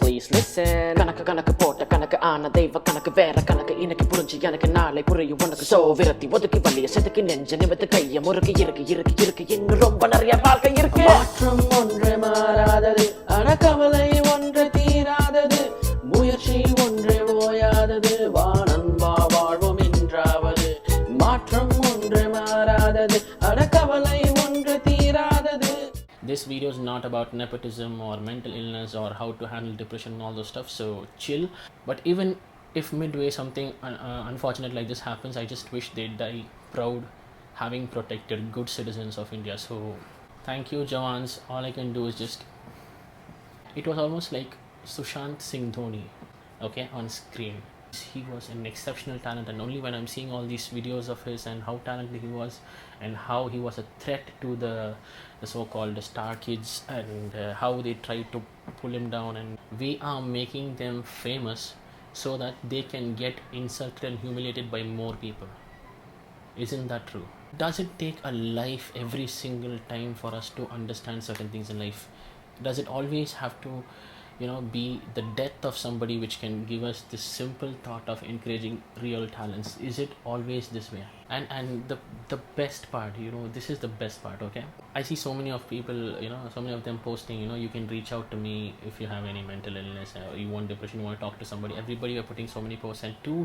Please listen. கணக்கு போட்ட கணக்கு ஆன தெய்வ கணக்கு வேற கணக்கு இன்னைக்கு புரிஞ்சு எனக்கு நாளை புரியும் உனக்கு சோ விரத்தி ஒதுக்கி வலிய செதுக்கி நெஞ்ச நிமித்து கைய முறுக்கு இருக்கு இன்னும் ரொம்ப நிறைய வாழ்க்கை இருக்கு. மாற்றம் ஒன்று மாறாதது ஆனா கவலை ஒன்று தீராதது முயற்சி ஒன்று ஓயாதது வானன்பா வாழ்வும் என்றாவது. மாற்றம் ஒன்று மாறாதது ஆனா கவலை ஒன்று தீராதது. This video is not about nepotism or mental illness or how to handle depression and all those stuff, so chill. But even if midway something unfortunate like this happens, I just wish they die proud, having protected good citizens of India. So thank you, Jawans. All I can do is just, it was almost like Sushant Singh Dhoni, okay, on screen. He was an exceptional talent, and only when I'm seeing all these videos of his and how talented he was and how he was a threat to the so-called star kids and how they tried to pull him down, and we are making them famous so that they can get insulted and humiliated by more people. Isn't that true? Does it take a life every single time for us to understand certain things in life? Does it always have to be the death of somebody which can give us this simple thought of encouraging real talents? Is it always this way? And the best part, this is the best part, okay? I see so many of people, so many of them posting, you can reach out to me if you have any mental illness or you want depression, you want to talk to somebody. Everybody are putting so many posts, and 2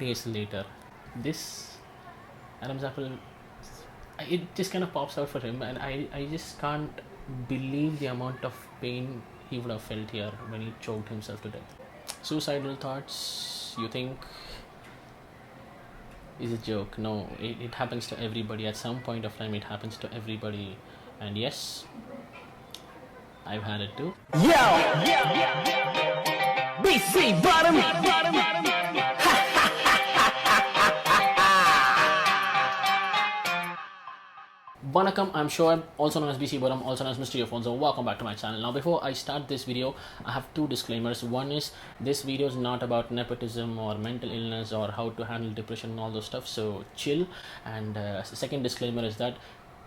days later, this Adam Zappel, it just kind of pops out for him, and I just can't believe the amount of pain he would have felt here when he choked himself to death. Suicidal thoughts, you think, is a joke? No, it happens to everybody. At some point of time it happens to everybody, and yes, I've had it too. Yo, BC bottom. Vanakkam, I'm sure, also known as BC Bottom, also known as Mr. Earphones, and welcome back to my channel. Now, before I start this video, I have 2 disclaimers. One is, this video is not about nepotism or mental illness or how to handle depression and all those stuff, so chill. And the second disclaimer is that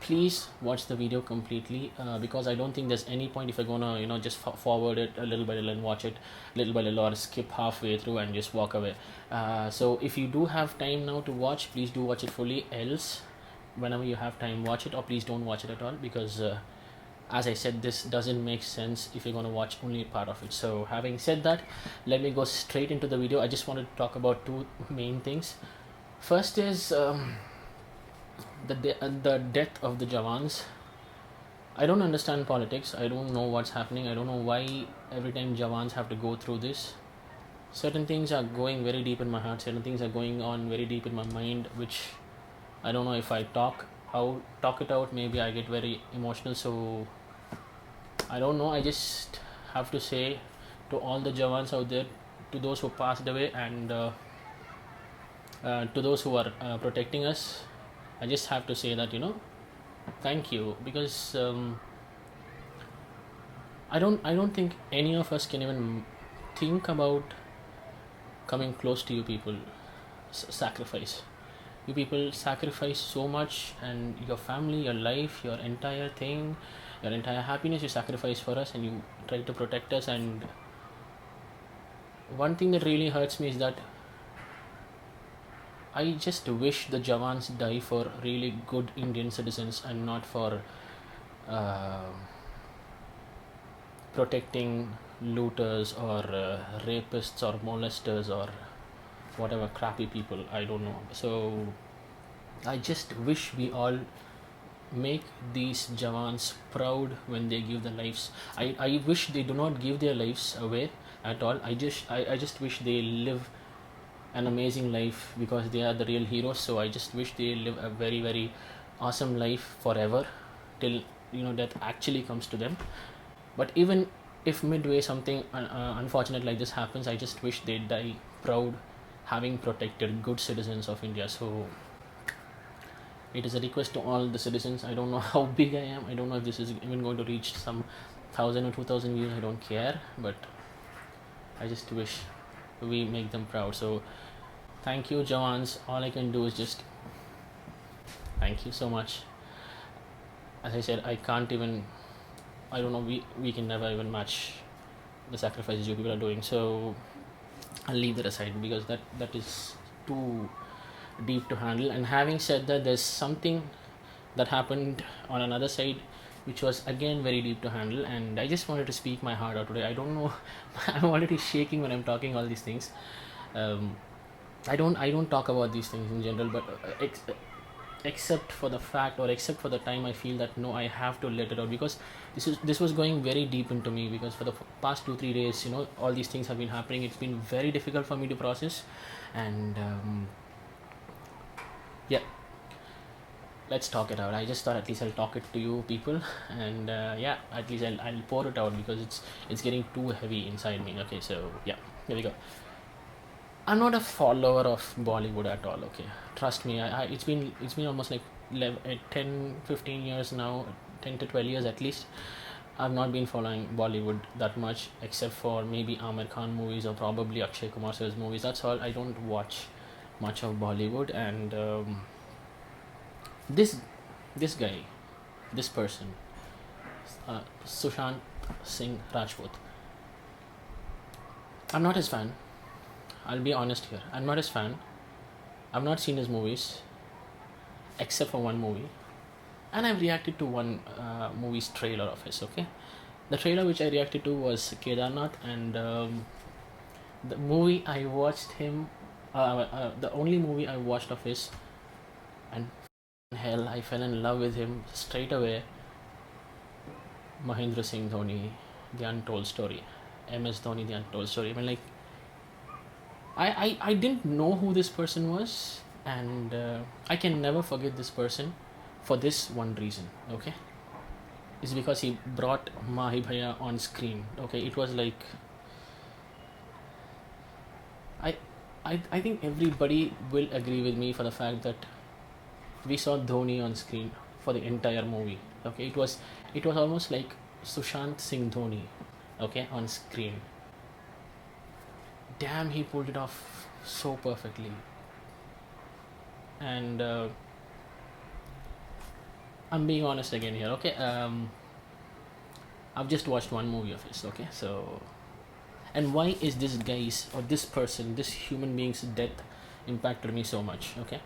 please watch the video completely, because I don't think there's any point if you're gonna just forward it a little by little and watch it little by little, or skip halfway through and just walk away. So if you do have time now to watch, please do watch it fully. Else, whenever you have time, watch it, or please don't watch it at all, because as I said, this doesn't make sense if you're going to watch only part of it. So having said that, let me go straight into the video. I just wanted to talk about 2 main things. First is the death of the Jawans. I don't understand politics. I don't know what's happening. I don't know why every time Jawans have to go through this. Certain things are going very deep in my heart. Certain things are going on very deep in my mind, which I don't know if I talk it out, maybe I get very emotional. So I don't know, I just have to say to all the Jawans out there, to those who passed away, and to those who are protecting us, I just have to say that thank you, because I don't think any of us can even think about coming close to you people. Sacrifice. You people sacrifice so much, and your family, your life, your entire thing, your entire happiness you sacrifice for us, and you try to protect us. And one thing that really hurts me is that I just wish the Jawans die for really good Indian citizens and not for protecting looters or rapists or molesters or whatever crappy people, I don't know. So I just wish we all make these Jawans proud when they give their lives. I wish they do not give their lives away at all. I just wish they live an amazing life, because they are the real heroes. So I just wish they live a very, very awesome life forever, till death actually comes to them. But even if midway something unfortunate like this happens, I just wish they die proud, having protected good citizens of India. So it is a request to all the citizens. I don't know how big I am. I don't know if this is even going to reach some 1,000 or 2,000 views. I don't care, but I just wish we make them proud. So thank you, Jawans. All I can do is just thank you so much. As I said, I don't know, we can never even match the sacrifices you people are doing. So I'll leave that aside because that is too deep to handle. And having said that, there's something that happened on another side which was again very deep to handle, and I just wanted to speak my heart out today. I don't know, I'm already shaking when I'm talking all these things. um, I don't talk about these things in general, but except for the fact, or except for the time I feel that no, I have to let it out, because this was going very deep into me, because for the past 2-3 days, all these things have been happening. It's been very difficult for me to process. And yeah, let's talk it out. I just thought at least I'll talk it to you people. And yeah, at least I'll pour it out, because it's getting too heavy inside me. Okay, so yeah, here we go. I'm not a follower of Bollywood at all. Okay, trust me. It's been almost like 10 15 years now, 10 to 12 years at least. I've not been following Bollywood that much, except for maybe Amir Khan movies or probably Akshay Kumar sir's movies. That's all. I don't watch much of Bollywood. And this this guy, this person, Sushant Singh Rajput. I'm not his fan. I'll be honest here. I'm not his fan. I've not seen his movies except for one movie, and I've reacted to one movie's trailer of his. Okay, the trailer which I reacted to was Kedarnath, and the movie I watched him, the only movie I watched of his, and hell, I fell in love with him straight away. Mahendra Singh Dhoni, The Untold Story, MS Dhoni, The Untold Story. I mean, like, I didn't know who this person was, and I can never forget this person for this one reason. Okay, it's because he brought Mahi Bhaiya on screen. Okay, it was like, I, I think everybody will agree with me for the fact that we saw Dhoni on screen for the entire movie. Okay, it was almost like Sushant Singh Dhoni, okay, on screen. Damn, he pulled it off so perfectly. And I'm being honest again here. Okay, I've just watched one movie of his. Okay, so, and why is this guy's, or this person, this human being's death impacted me so much? Okay,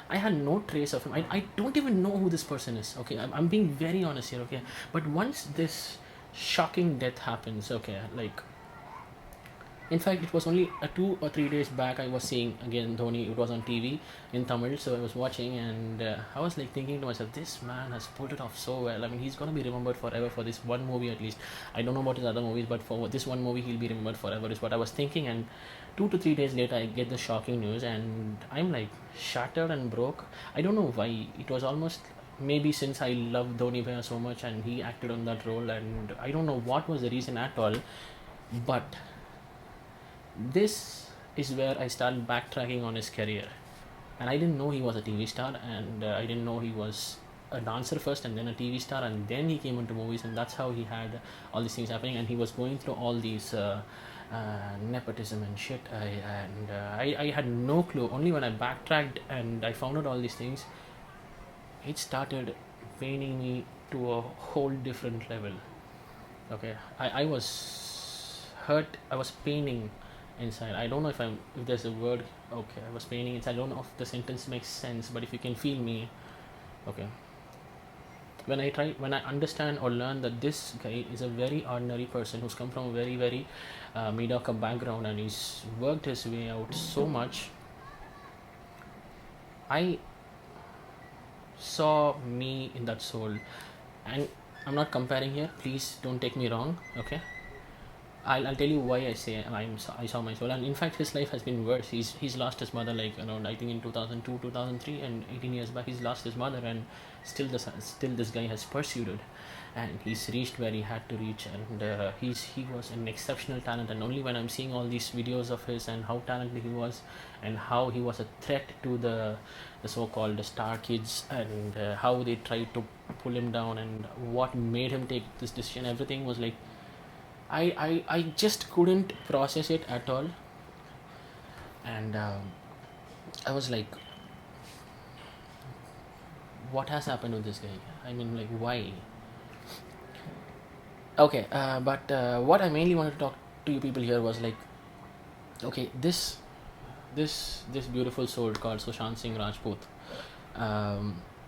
I had no trace of him. I don't even know who this person is. Okay, I'm being very honest here. Okay, but once this shocking death happens, okay, like, in fact, it was only 2 or 3 days back I was seeing again Dhoni. It was on TV in Tamil, so I was watching, and I was like thinking to myself, this man has pulled it off so well. I mean, he's gonna be remembered forever for this one movie at least. I don't know about his other movies, but for this one movie, he'll be remembered forever, is what I was thinking. And 2 to 3 days later, I get the shocking news, and I'm like shattered and broke. I don't know why. It was almost, maybe since I love Dhoni Bhaiya so much and he acted on that role, and I don't know what was the reason at all, but this is where I started backtracking on his career. And I didn't know he was a TV star, and I didn't know he was a dancer first and then a TV star, and then he came into movies, and that's how he had all these things happening. And he was going through all these nepotism and shit. I had no clue. Only when I backtracked and I found out all these things, it started paining me to a whole different level. Okay, I was hurt. I was paining inside. I don't know if there's a word. Okay, I was paining inside. I don't know if the sentence makes sense, but if you can feel me, okay. When I understand or learn that this guy is a very ordinary person who's come from a very, very mediocre background, and he's worked his way out so much, I saw me in that soul. And I'm not comparing here, please don't take me wrong. Okay, I'll tell you why I say I saw my soul. And in fact, his life has been worse. He's lost his mother, like around, I think, in 2002 2003, and 18 years back he's lost his mother, and still this guy has pursued it, and he's reached where he had to reach. And he was an exceptional talent. And only when I'm seeing all these videos of his and how talented he was, and how he was a threat to the so-called star kids, and how they tried to pull him down, and what made him take this decision, everything was like, I just couldn't process it at all. And I was like, what has happened with this guy? I mean, like, why? Okay, but what I mainly wanted to talk to you people here was like, okay, this beautiful soul called Sushant Singh Rajput,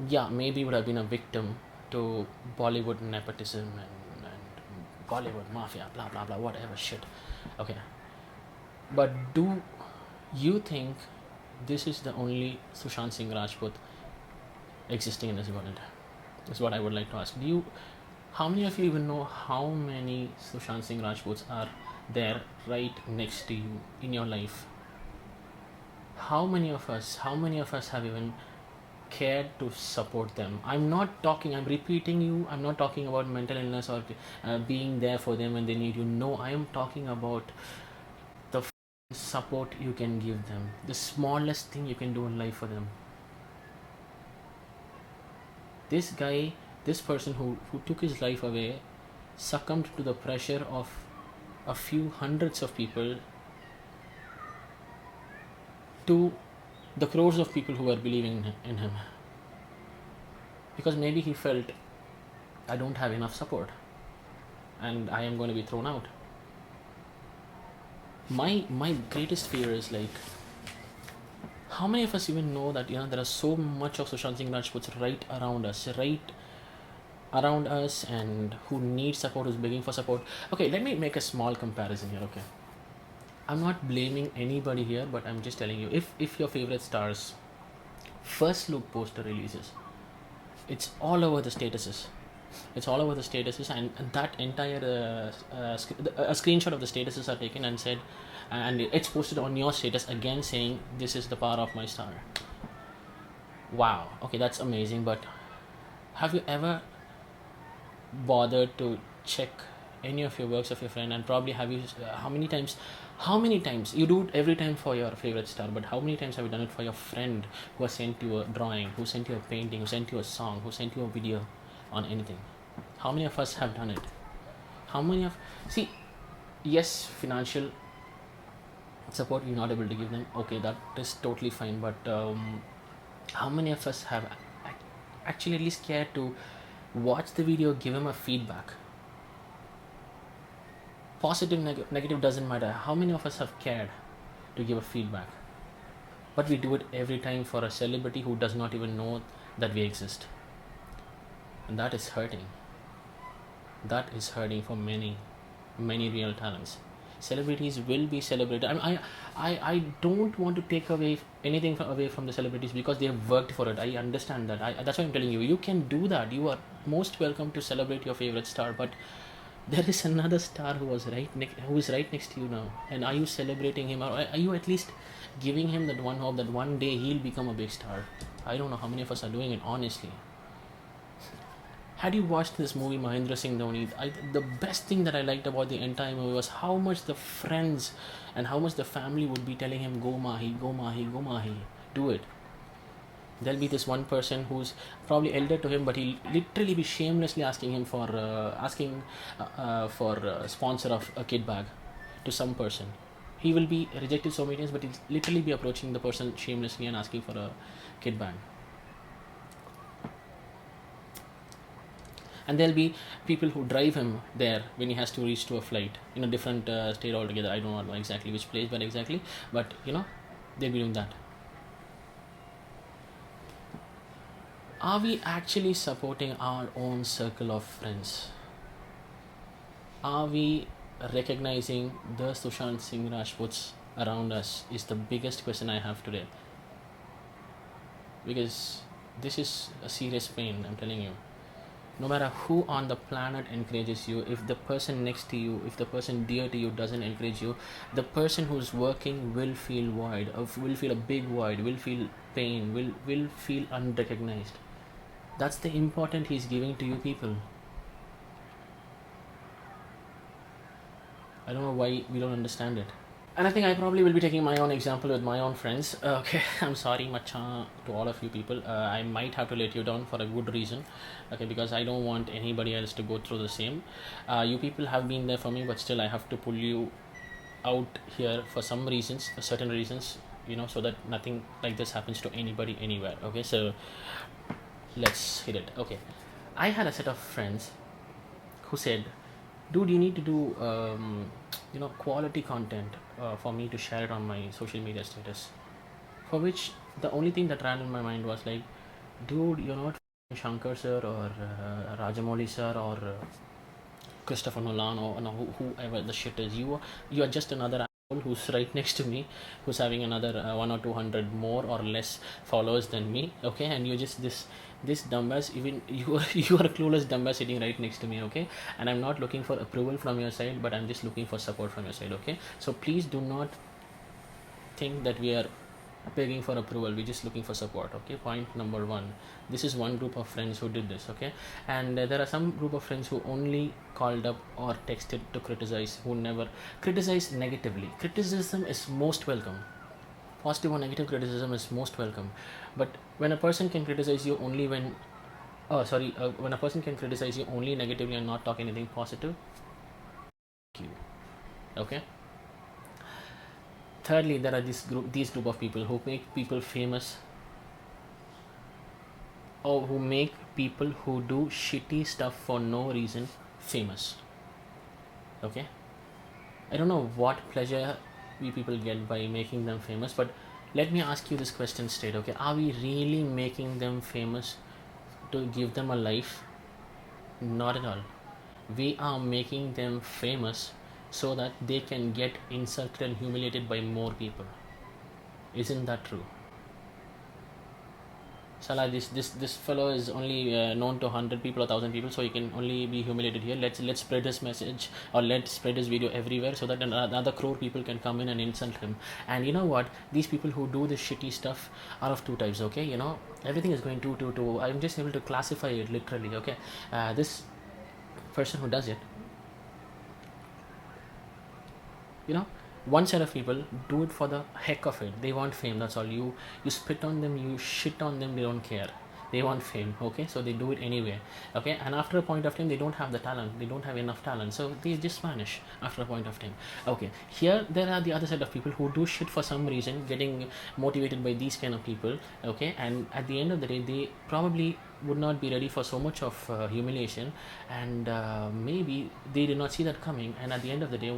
yeah, maybe would have been a victim to Bollywood nepotism and Bollywood mafia, blah blah blah, whatever shit. Okay, but do you think this is the only Sushant Singh Rajput existing in this world? That's what I would like to ask. How many of you even know how many Sushant Singh Rajputs are there right next to you in your life? How many of us have even cared to support them? I'm repeating you, I'm not talking about mental illness or being there for them when they need you. No, I am talking about the support you can give them, the smallest thing you can do in life for them. This person who took his life away succumbed to the pressure of a few hundreds of people to the crores of people who were believing in him, because maybe he felt, I don't have enough support and I am going to be thrown out. My greatest fear is like, how many of us even know that there is so much of Sushant Singh Rajputs right around us and who needs support, who's begging for support. Okay, let me make a small comparison here. Okay, I'm not blaming anybody here, but I'm just telling you, if your favorite star's first look poster releases, it's all over the statuses. And that entire a screenshot of the statuses are taken and said, and it's posted on your status again saying, this is the power of my star. Wow, okay, that's amazing. But have you ever bothered to check any of your works of your friend, and probably have you how many times you do it every time for your favorite star, but how many times have you done it for your friend who has sent you a drawing, who sent you a painting, who sent you a song, who sent you a video on anything? How many of us have done it? See, yes, financial support you're not able to give them, okay, that is totally fine, but how many of us have actually at least cared to watch the video, give him a feedback? Positive, negative, doesn't matter. How many of us have cared to give a feedback? But we do it every time for a celebrity who does not even know that we exist. And that is hurting. That is hurting for many, many real talents. Celebrities will be celebrated. I don't want to take away anything away from the celebrities because they have worked for it. I understand that. That's why I'm telling you, you can do that. You are most welcome to celebrate your favorite star, but there is another star who is right next to you now, and are you celebrating him, or are you at least giving him that one hope that one day he'll become a big star? I don't know how many of us are doing it, honestly. Had you watched this movie Mahendra Singh Dhoni, the best thing that I liked about the entire movie was how much the friends and how much the family would be telling him, go Mahi, go Mahi, go Mahi, do it. There'll be this one person who's probably elder to him, but he'll literally be shamelessly asking him for sponsor of a kit bag to some person. He will be rejected so many times, but he'll literally be approaching the person shamelessly and asking for a kit bag. And there'll be people who drive him there when he has to reach to a flight in a different state altogether. I don't know exactly which place, but they'll be doing that. Are we actually supporting our own circle of friends? Are we recognizing the Sushant Singh Rajputs around us is the biggest question I have today. Because this is a serious pain, I'm telling you. No matter who on the planet encourages you, if the person next to you, if the person dear to you doesn't encourage you, the person who's working will feel void, will feel a big void, will feel pain, will feel unrecognized. That's the importance he's giving to you people. I don't know why we don't understand it. And I think I probably will be taking my own example with my own friends. Okay, I'm sorry, macha, to all of you people. I might have to let you down for a good reason. Okay, because I don't want anybody else to go through the same. You people have been there for me, but still I have to pull you out here for some reasons, for certain reasons, so that nothing like this happens to anybody anywhere. Okay, so let's hit it. Okay, I had a set of friends who said, dude, you need to do quality content for me to share it on my social media status. For which the only thing that ran in my mind was like, dude, you're not Shankar sir or Rajamouli sir or Christopher Nolan or no, whoever the shit is. You are just another asshole who's right next to me, who's having another 1 or 200 more or less followers than me. Okay, and you're just this dumbass. Even you are a clueless dumbass sitting right next to me. Okay, and I'm not looking for approval from your side, but I'm just looking for support from your side. Okay, so please do not think that we are begging for approval. We're just looking for support. Okay, point number one. This is one group of friends who did this. Okay, and there are some group of friends who only called up or texted to criticize, who never criticize negatively. Criticism is most welcome. Positive or negative criticism is most welcome, but when a person can criticize you only when a person can criticize you only negatively and not talk anything positive, okay. Thirdly, there are these group of people who make people famous, or who make people who do shitty stuff for no reason famous. Okay, I don't know what pleasure we people get by making them famous, but let me ask you this question straight. Okay, are we really making them famous to give them a life? Not at all. We are making them famous so that they can get insulted and humiliated by more people. Isn't that true? Salah, this fellow is only known to 100 people or 1,000 people, so he can only be humiliated here. Let's spread his message, or let's spread his video everywhere, so that another crore people can come in and insult him. And you know what? These people who do this shitty stuff are of two types. Okay, everything is going to. I'm just able to classify it literally. Okay, this person who does it, one set of people do it for the heck of it. They want fame, that's all. You spit on them, you shit on them, they don't care. They want fame. Okay, so they do it anyway. Okay, and after a point of time they don't have the talent, they don't have enough talent, so they just vanish after a point of time. Okay, here there are the other set of people who do shit for some reason, getting motivated by these kind of people. Okay, and at the end of the day they probably would not be ready for so much of humiliation, and maybe they did not see that coming, and at the end of the day,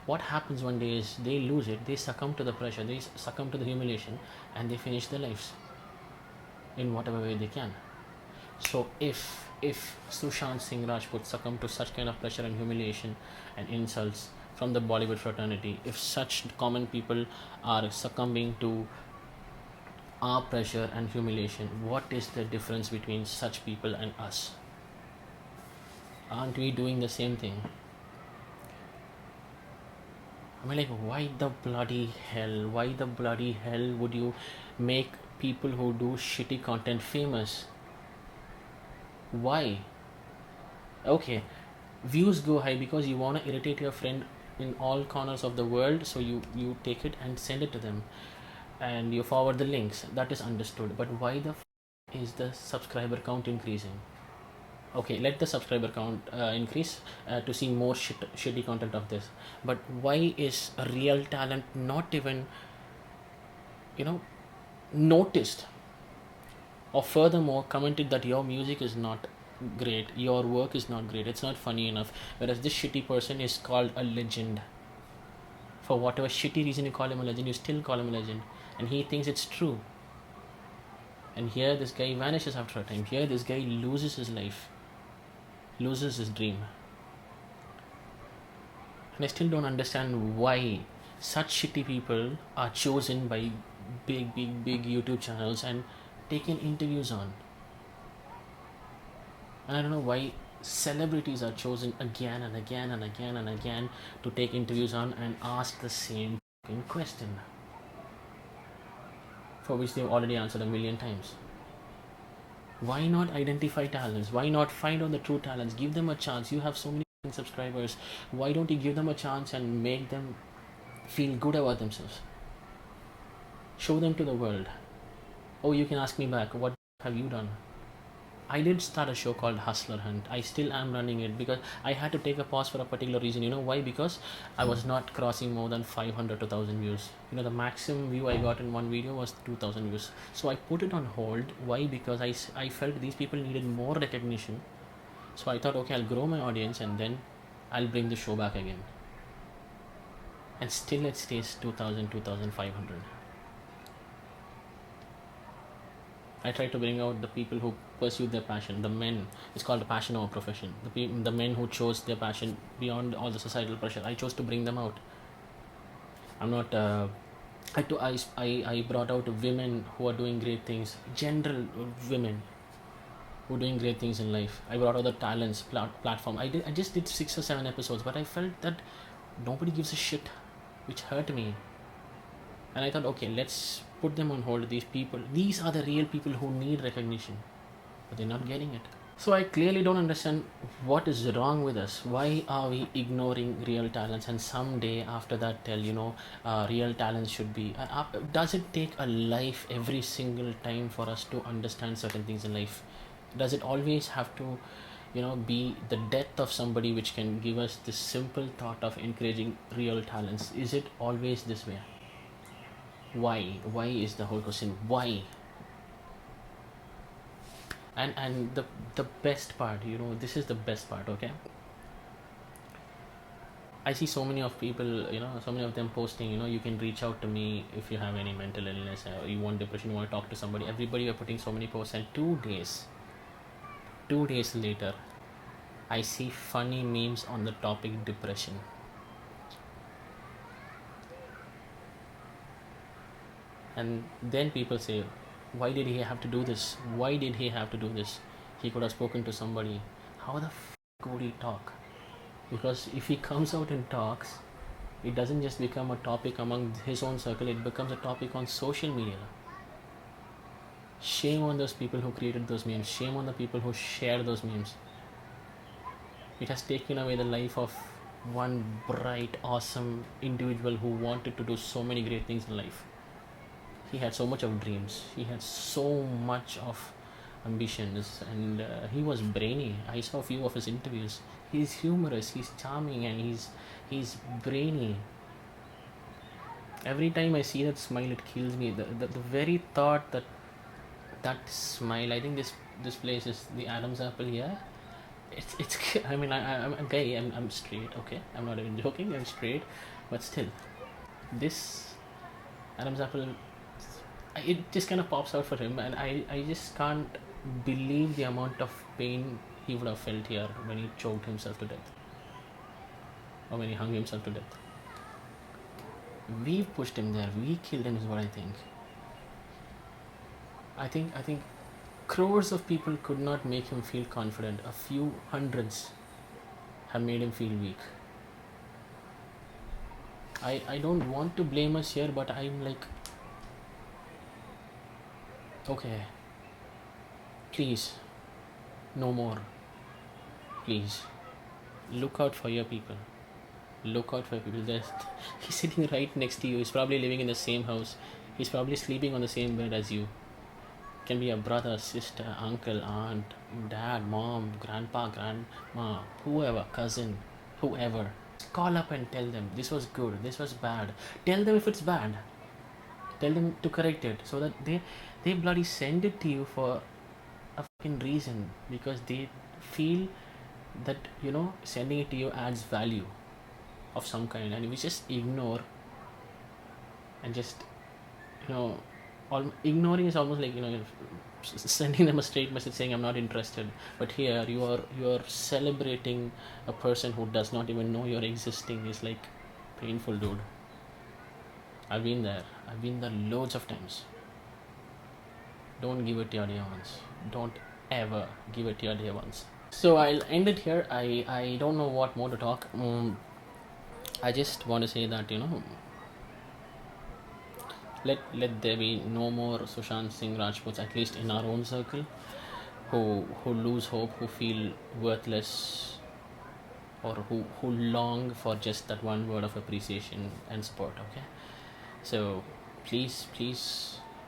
what happens one day is they lose it, they succumb to the pressure, they succumb to the humiliation, and they finish their lives in whatever way they can. So if Sushant Singh Rajput succumbed to such kind of pressure and humiliation and insults from the Bollywood fraternity, if such common people are succumbing to our pressure and humiliation, what is the difference between such people and us? Aren't we doing the same thing? I mean, like, why the bloody hell would you make people who do shitty content famous? Why? Okay, views go high because you want to irritate your friend in all corners of the world, so you take it and send it to them, and you forward the links. That is understood, but why the is the subscriber count increasing? Okay, let the subscriber count increase to see more shitty content of this, but why is a real talent not even noticed, or furthermore commented that your music is not great, your work is not great, it's not funny enough, whereas this shitty person is called a legend? For whatever shitty reason you call him a legend, you still call him a legend, and he thinks it's true. And here this guy vanishes after a time. Here this guy loses his life, loses his dream. And I still don't understand why such shitty people are chosen by big YouTube channels and taken interviews on. And I don't know why celebrities are chosen again and again and again and again to take interviews on and ask the same question, for which they've already answered a million times. Why not identify talents? Why not find out the true talents? Give them a chance. You have so many subscribers. Why don't you give them a chance and make them feel good about themselves? Show them to the world. Oh, you can ask me back, what have you done? I did start a show called Hustler Hunt. I still am running it because I had to take a pause for a particular reason. You know why? Because I was not crossing more than 500 to 1,000 views. The maximum view I got in one video was 2,000 views. So I put it on hold. Why? Because I felt these people needed more recognition. So I thought, okay, I'll grow my audience and then I'll bring the show back again. And still it stays 2000, 2500. I try to bring out the people who pursue their passion, the men. It's called a passion over profession. The men who chose their passion beyond all the societal pressure. I chose to bring them out. I'm not. I brought out women who are doing great things. General women who are doing great things in life. I brought out the talents platform. I just did 6 or 7 episodes, but I felt that nobody gives a shit, which hurt me. And I thought, okay, let's put them on hold. These are the real people who need recognition, but they're not getting it. So I clearly don't understand what is wrong with us. Why are we ignoring real talents? And someday after that, tell real talents should be. Does it take a life every single time for us to understand certain things in life? Does it always have to, be the death of somebody which can give us this simple thought of encouraging real talents? Is it always this way? Why is the whole question? Why? And the best part, this is the best part. Okay, I see so many of people, so many of them posting, you can reach out to me if you have any mental illness, or you want depression, you want to talk to somebody. Everybody are putting so many posts, and 2 days later, I see funny memes on the topic depression. And then people say, why did he have to do this? Why did he have to do this? He could have spoken to somebody. How the would he talk? Because if he comes out and talks, it doesn't just become a topic among his own circle, it becomes a topic on social media. Shame on those people who created those memes. Shame on the people who share those memes. It has taken away the life of one bright, awesome individual who wanted to do so many great things in life. He had so much of dreams. He had so much of ambitions, and he was brainy. I saw a few of his interviews. He's humorous, he's charming, and he's brainy. Every time I see that smile, it kills me. The very thought that smile. I think this place is the Adam's apple here. It's. I mean, I'm a gay. I'm straight. Okay, I'm not even joking. I'm straight, but still, this Adam's apple, it just kind of pops out for him, and I just can't believe the amount of pain he would have felt here when he choked himself to death, or when he hung himself to death. We pushed him there. We killed him is what I think. I think crores of people could not make him feel confident. A few hundreds have made him feel weak. I don't want to blame us here, but I'm like, okay, please, no more. Please, look out for your people. Look out for your people. He's sitting right next to you. He's probably living in the same house. He's probably sleeping on the same bed as you. Can be a brother, sister, uncle, aunt, dad, mom, grandpa, grandma, whoever, cousin, whoever. Call up and tell them this was good, this was bad. Tell them if it's bad. Tell them to correct it, so that they bloody send it to you for a fucking reason, because they feel that sending it to you adds value of some kind, and we just ignore and just ignoring is almost like sending them a straight message saying I'm not interested. But here you are celebrating a person who does not even know you're existing. Is like painful, dude. I've been there loads of times. Don't give it to your dear ones. Don't ever give it to your dear ones. So I'll end it here. I don't know what more to talk. I just want to say that let there be no more Sushant Singh Rajputs, at least in our own circle, who lose hope, who feel worthless, or who long for just that one word of appreciation and support. Okay, so please,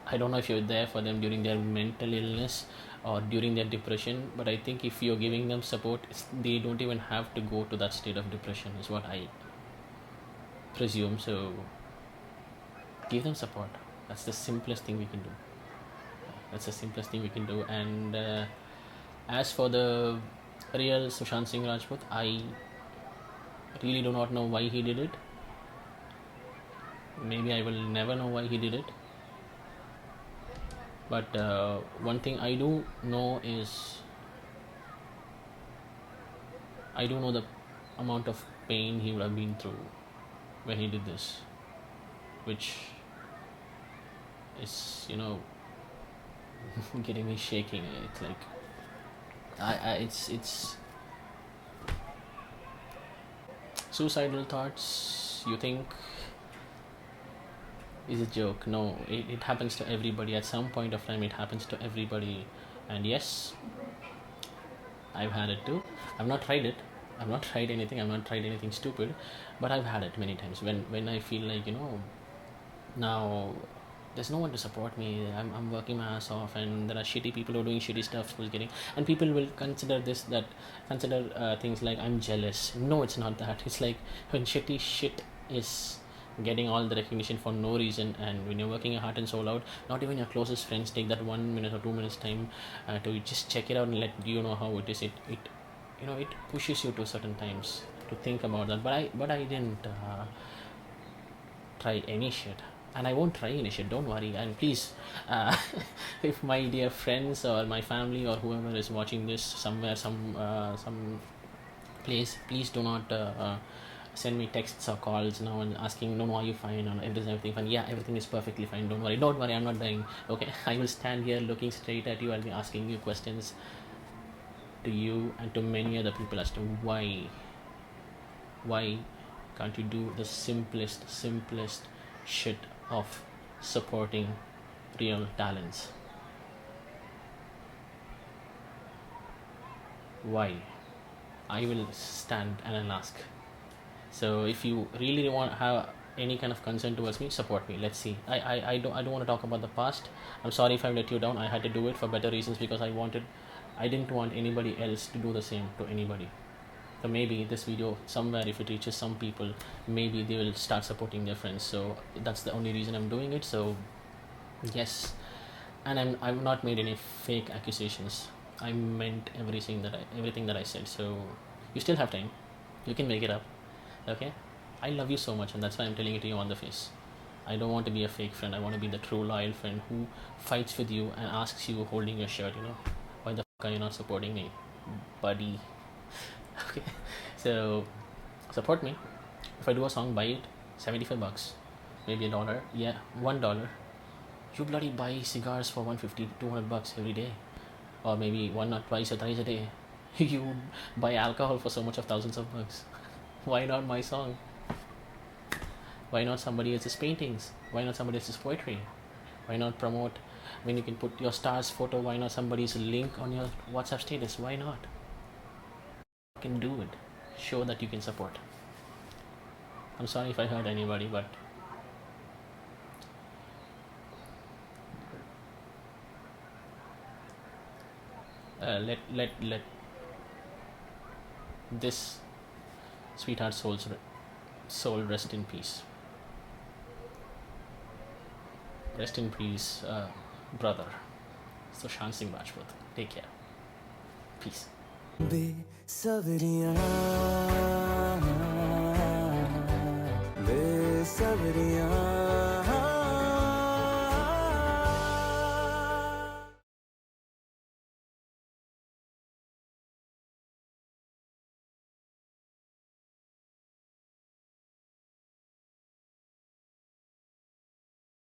I don't know if you're there for them during their mental illness or during their depression, but I think if you're giving them support, they don't even have to go to that state of depression, is what I presume. So give them support. That's the simplest thing we can do. And as for the real Sushant Singh Rajput, I really do not know why he did it. Maybe I will never know why he did it. But one thing I do know is, I do know the amount of pain he would have been through when he did this, which is, getting me shaking. It's like, it's suicidal thoughts. You think is a joke? No, it happens to everybody. At some point of time, it happens to everybody. And yes, I've had it too. I've not tried it. I've not tried anything. I've not tried anything stupid, but I've had it many times. When I feel like, now there's no one to support me. I'm working my ass off, and there are shitty people who are doing shitty stuff who's getting, and people will consider things like I'm jealous. No, it's not that. It's like when shitty shit is getting all the recognition for no reason, and when you're working your heart and soul out, not even your closest friends take that 1 minute or 2 minutes time to just check it out and let you know how it is. It pushes you to certain times to think about that. But I didn't try any shit, and I won't try any shit, don't worry. And please, if my dear friends or my family or whoever is watching this somewhere, some place, please do not send me texts or calls now and asking, no, are you fine, or is everything fine? Yeah, everything is perfectly fine, don't worry, I'm not dying. Okay, I will stand here looking straight at you. I'll be asking you questions, to you and to many other people, as to why can't you do the simplest shit of supporting real talents? Why? I will stand and I'll ask. So if you really want to have any kind of concern towards me, support me. Let's see. I don't want to talk about the past. I'm sorry if I let you down. I had to do it for better reasons, because I didn't want anybody else to do the same to anybody. So maybe this video somewhere, if it reaches some people, maybe they will start supporting their friends. So that's the only reason I'm doing it. So yes, and I've not made any fake accusations. I meant everything that I said. So you still have time. You can make it up. Okay, I love you so much, and that's why I'm telling it to you on the face. I don't want to be a fake friend. I want to be the true loyal friend who fights with you and asks you, holding your shirt, why the fuck are you not supporting me, buddy? Okay, so support me. If I do a song, buy it. $75, maybe $1. Yeah, $1. You bloody buy cigars for $150, $200 every day, or maybe one or twice or thrice a day. You buy alcohol for so much of thousands of bucks. Why not my song? Why not somebody else's paintings? Why not somebody else's poetry? Why not promote, when you can put your star's photo? Why not somebody's link on your WhatsApp status? Why not? You can do it. Show that you can support. I'm sorry if I hurt anybody, but let this sweetheart soul rest in peace. Rest in peace, brother Sushant Singh Rajput. Take care. Peace. बेसबरियां